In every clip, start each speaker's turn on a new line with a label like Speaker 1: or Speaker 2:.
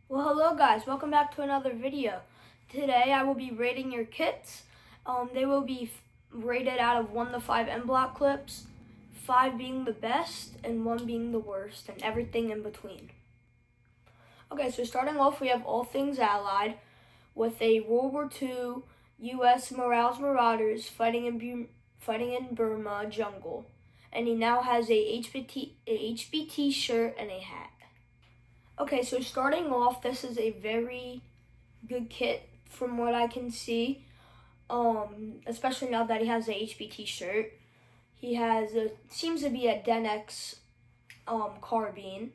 Speaker 1: Well, hello guys, welcome back to another video. Today I will be rating your kits. They will be rated out of 1 to 5 M block clips, 5 being the best and 1 being the worst, and everything in between. Okay, so starting off we have All Things Allied with a World War II U.S. Morales Marauders fighting in Burma jungle. And he now has a HBT shirt and a hat. Okay, so starting off, this is a very good kit from what I can see. Especially now that he has the HBT shirt. He has seems to be a Denex carbine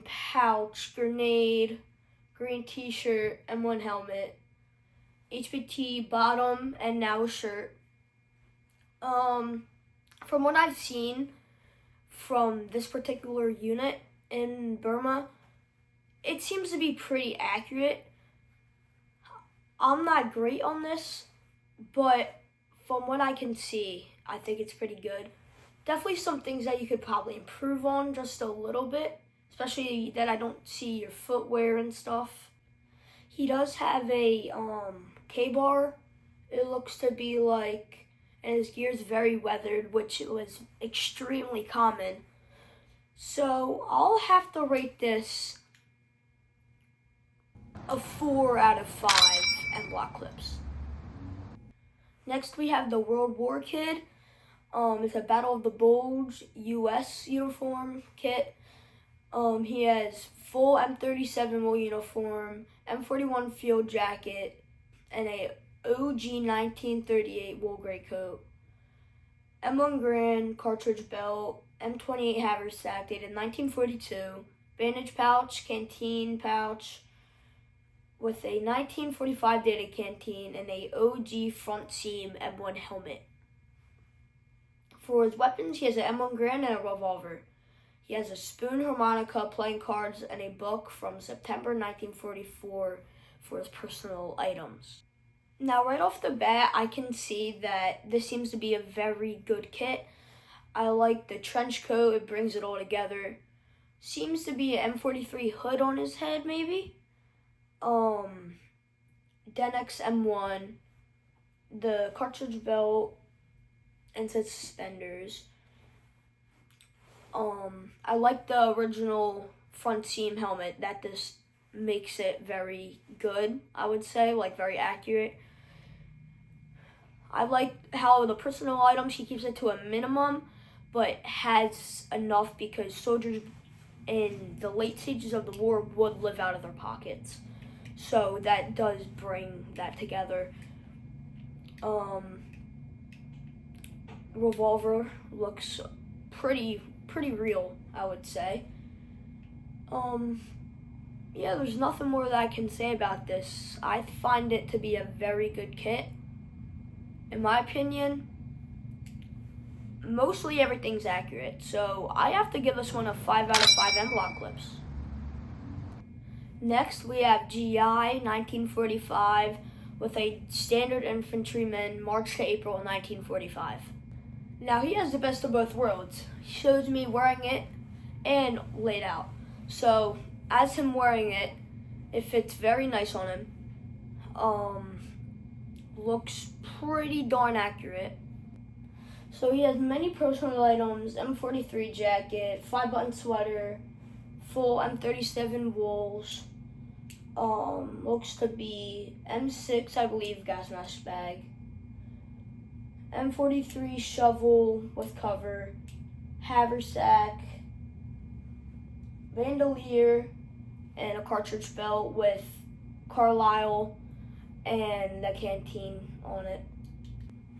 Speaker 1: pouch, grenade, green t-shirt, M1 helmet, HBT bottom, and now a shirt. From what I've seen from this particular unit in Burma, it seems to be pretty accurate. I'm not great on this, but from what I can see, I think it's pretty good. Definitely some things that you could probably improve on just a little bit, especially that I don't see your footwear and stuff. He does have a K-bar. It looks to be like, and his gear's very weathered, which was extremely common. So I'll have to rate this a 4 out of 5 M block clips. Next we have the World War Kid. It's a Battle of the Bulge U.S. uniform kit. He has full M37 wool uniform, M41 field jacket, and a OG 1938 wool gray coat. M1 Garand cartridge belt, M28 haversack dated 1942, bandage pouch, canteen pouch, with a 1945 dated canteen and a OG front seam M1 helmet. For his weapons, he has an M1 Garand and a revolver. He has a spoon, harmonica, playing cards, and a book from September 1944 for his personal items. Now, right off the bat, I can see that this seems to be a very good kit. I like the trench coat, it brings it all together. Seems to be an M43 hood on his head, maybe. Denex M1, the cartridge belt, and suspenders. I like the original front seam helmet. That just makes it very good, I would say, like very accurate. I like how the personal items, he keeps it to a minimum, but has enough because soldiers in the late stages of the war would live out of their pockets. So that does bring that together. Revolver looks pretty real, I would say. Yeah, there's nothing more that I can say about this. I find it to be a very good kit. In my opinion, mostly everything's accurate. So I have to give this one a 5 out of 5 M block clips. Next, we have GI 1945 with a standard infantryman March to April 1945. Now, he has the best of both worlds. He shows me wearing it and laid out. So, as him wearing it, it fits very nice on him. Looks pretty darn accurate. So he has many personal items, M43 jacket, 5-button sweater, full M37 wools. Looks to be M6, I believe, gas mask bag. M43 shovel with cover, haversack, bandolier, and a cartridge belt with Carlisle and the canteen on it.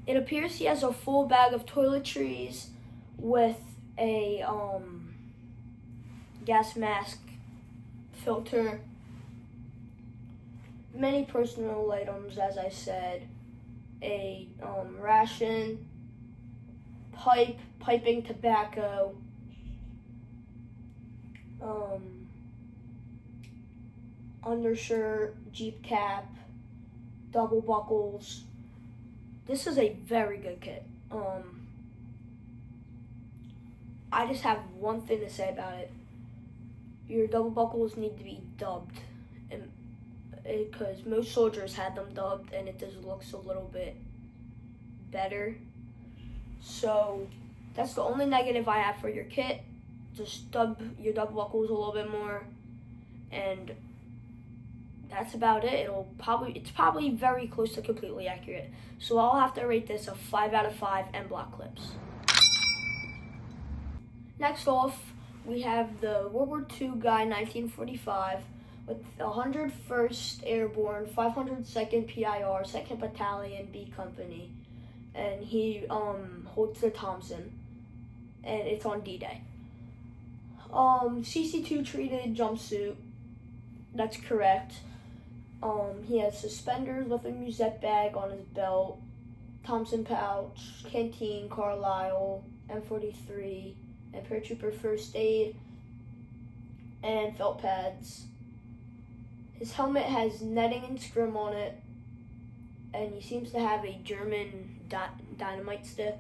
Speaker 1: It appears he has a full bag of toiletries with a gas mask filter, many personal items, as I said, a ration, piping tobacco, undershirt, Jeep cap, double buckles. This is a very good kit. I just have one thing to say about it. your double buckles need to be dubbed, and because most soldiers had them dubbed, and it just looks a little bit better. So that's the only negative I have for your kit. Just dub your double buckles a little bit more, and that's about it. It's probably very close to completely accurate. So I'll have to rate this a 5 out of 5 end block clips. Next off, we have the World War II Guy 1945 with 101st Airborne, 502nd PIR, 2nd Battalion, B Company. And he holds the Thompson, and it's on D-Day. CC2 treated jumpsuit, that's correct. He has suspenders with a musette bag on his belt, Thompson pouch, canteen, Carlisle, M43, and paratrooper first aid, and felt pads. His helmet has netting and scrim on it, and he seems to have a German dynamite stick.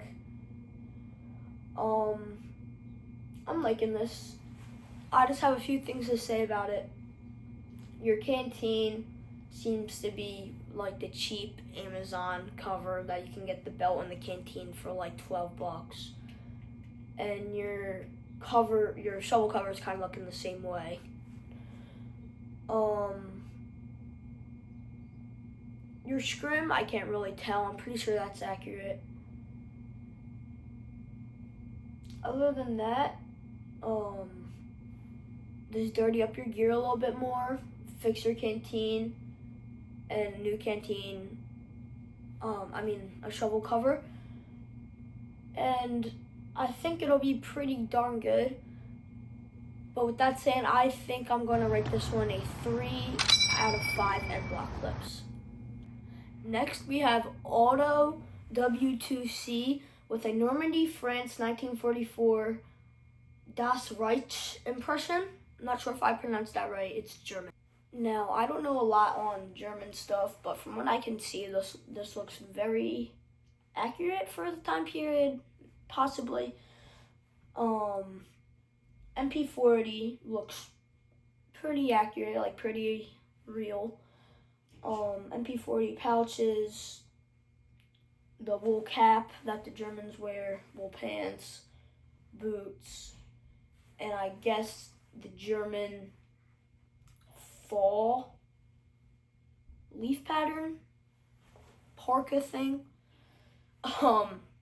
Speaker 1: I'm liking this. I just have a few things to say about it. Your canteen seems to be like the cheap Amazon cover that you can get the belt and the canteen for like $12. And your shovel cover is kind of looking the same way. Your scrim, I can't really tell. I'm pretty sure that's accurate. Other than that, just dirty up your gear a little bit more, fix your canteen, and new canteen, a shovel cover. And I think it'll be pretty darn good. But with that saying, I think I'm going to rate this one a 3 out of 5 end block clips. Next, we have Auto W2C with a Normandy, France, 1944 Das Reich impression. I'm not sure if I pronounced that right. It's German. Now, I don't know a lot on German stuff, but from what I can see, this looks very accurate for the time period, possibly. MP40 looks pretty accurate, like pretty real. MP40 pouches, the wool cap that the Germans wear, wool pants, boots, and I guess the German fall leaf pattern parka thing.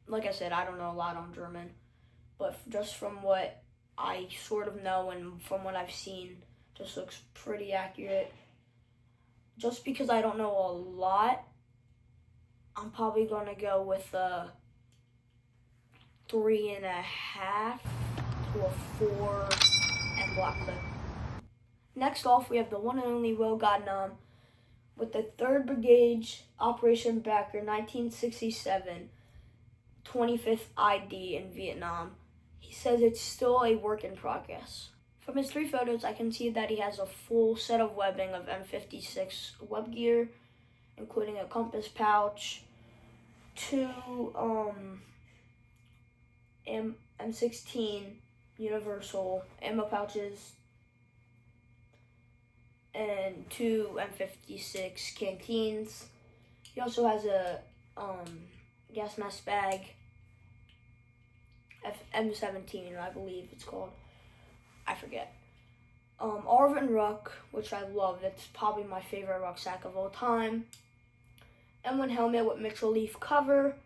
Speaker 1: Like I said, I don't know a lot on German, but just from what I sort of know and from what I've seen, just looks pretty accurate. Just because I don't know a lot, I'm probably gonna go with a 3.5 to a 4 end block clip. Next off, we have the one and only Will Godnam with the 3rd Brigade Operation Backer 1967 25th ID in Vietnam. He says it's still a work in progress. From his 3 photos, I can see that he has a full set of webbing of M56 web gear, including a compass pouch, 2 M16 universal ammo pouches, and 2 M56 canteens. He also has a gas mask bag, M17, I believe it's called. I forget. Arvin Ruck, which I love. That's probably my favorite rucksack of all time. M1 helmet with Mitchell leaf cover.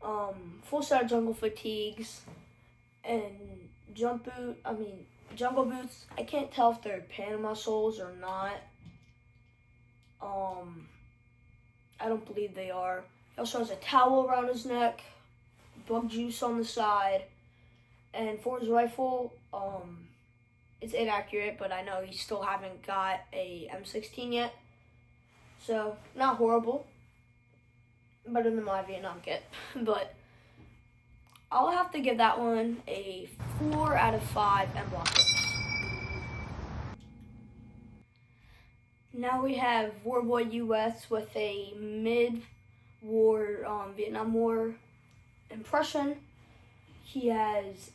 Speaker 1: Full set of jungle fatigues. And jungle boots. I can't tell if they're Panama soles or not. I don't believe they are. He also has a towel around his neck, bug juice on the side, and for his rifle, it's inaccurate, but I know he still haven't got a M16 yet. So, not horrible. Better than my Vietnam kit. But I'll have to give that one a 4 out of 5 end block clips. Now we have Warboy US with a mid-war Vietnam War impression. He has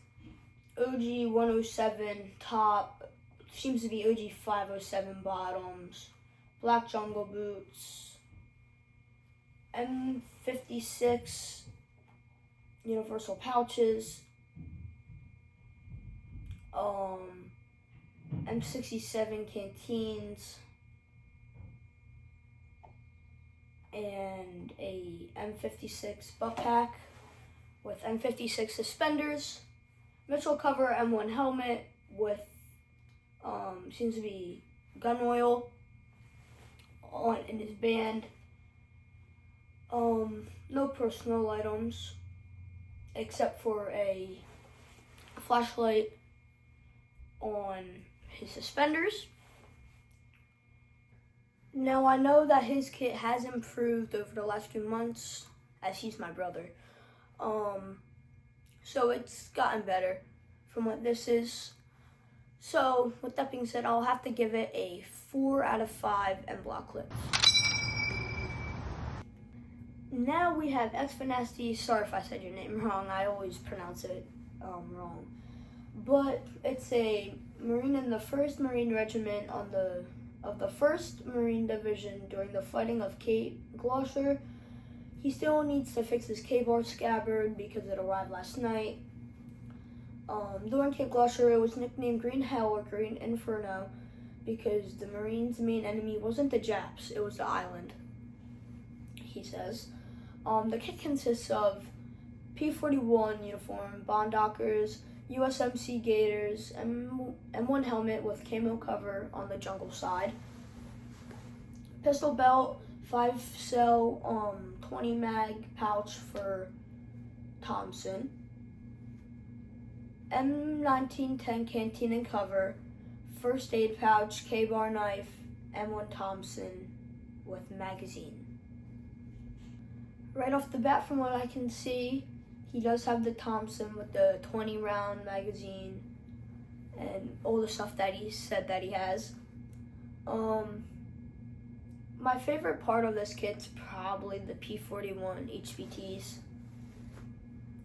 Speaker 1: OG 107 top, seems to be OG 507 bottoms, black jungle boots, M56 universal pouches, M67 canteens, and a M56 butt pack with M56 suspenders, Mitchell cover M1 helmet with seems to be gun oil on in his band. No personal items except for a flashlight on his suspenders. Now I know that his kit has improved over the last few months, as he's my brother. So it's gotten better from what this is. So with that being said, I'll have to give it a 4 out of 5 M block clips. Now we have X-Finasti. Sorry if I said your name wrong. I always pronounce it wrong. But it's a Marine in the 1st Marine Regiment of the 1st Marine Division during the fighting of Cape Gloucester. He still needs to fix his K-bar scabbard because it arrived last night. During Cape Gloucester, it was nicknamed Green Hell or Green Inferno because the Marines' main enemy wasn't the Japs, it was the island, he says. The kit consists of P41 uniform, Bond Dockers, USMC Gators, M1 helmet with camo cover on the jungle side, pistol belt, 5-cell 20 mag pouch for Thompson, M1910 canteen and cover, first aid pouch, K-bar knife, M1 Thompson with magazine. Right off the bat, from what I can see, he does have the Thompson with the 20-round magazine and all the stuff that he said that he has. My favorite part of this kit's probably the P41 HVTs.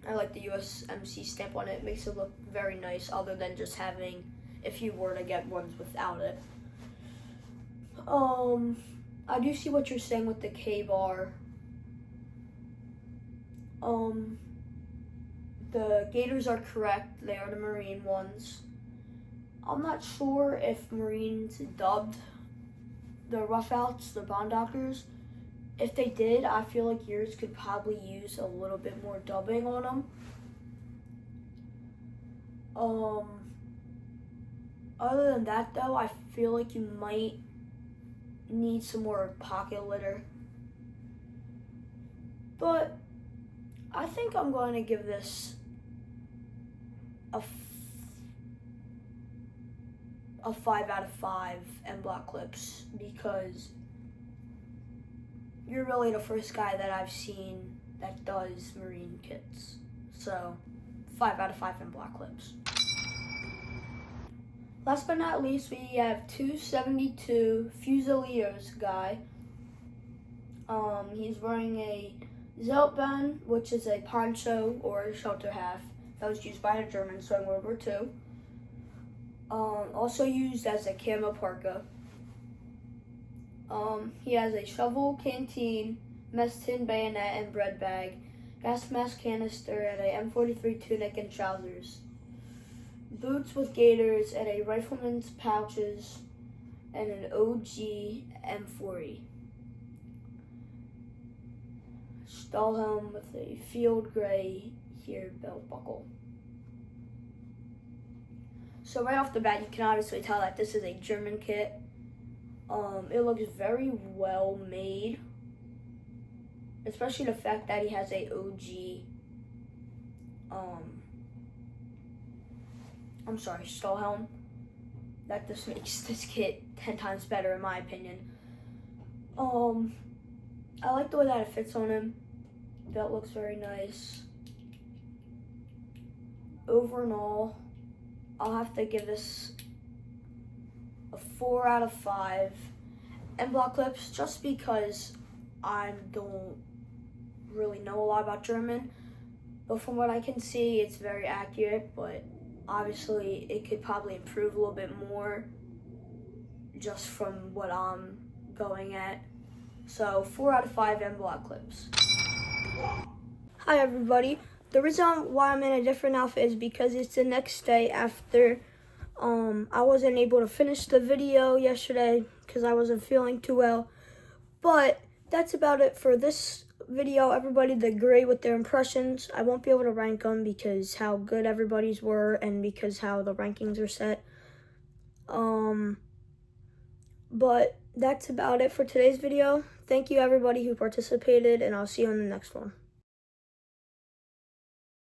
Speaker 1: I like the USMC stamp on it. It makes it look very nice, other than just having, if you were to get ones without it. I do see what you're saying with the K-bar. The Gators are correct. They are the Marine ones. I'm not sure if Marines dubbed the Roughouts, the Bond Dockers. If they did, I feel like yours could probably use a little bit more dubbing on them. Other than that, though, I feel like you might need some more pocket litter. But I think I'm going to give this a 5 out of 5 M block clips because you're really the first guy that I've seen that does Marine kits. So 5 out of 5 M block clips. Last but not least, we have 272 Fusiliers guy. He's wearing a Zeltbahn, which is a poncho or a shelter half that was used by the Germans during World War II. Also used as a camo parka. He has a shovel, canteen, mess tin, bayonet, and bread bag, gas mask canister, and a M43 tunic and trousers. Boots with gaiters and a rifleman's pouches and an OG M40. Stahlhelm with a field gray here belt buckle. So right off the bat, you can obviously tell that this is a German kit. It looks very well made, especially the fact that he has a OG, Stahlhelm. That just makes this kit 10 times better in my opinion. I like the way that it fits on him. Belt looks very nice. Over and all, I'll have to give this a 4 out of 5 M block clips just because I don't really know a lot about German, but from what I can see, it's very accurate. But Obviously, it could probably improve a little bit more just from what I'm going at. So 4 out of 5 M block clips. Hi everybody. The reason why I'm in a different outfit is because it's the next day after I wasn't able to finish the video yesterday because I wasn't feeling too well. But that's about it for this video. Everybody did great with their impressions. I won't be able to rank them because how good everybody's were and because how the rankings are set. But that's about it for today's video. Thank you everybody who participated, and I'll see you on the next one.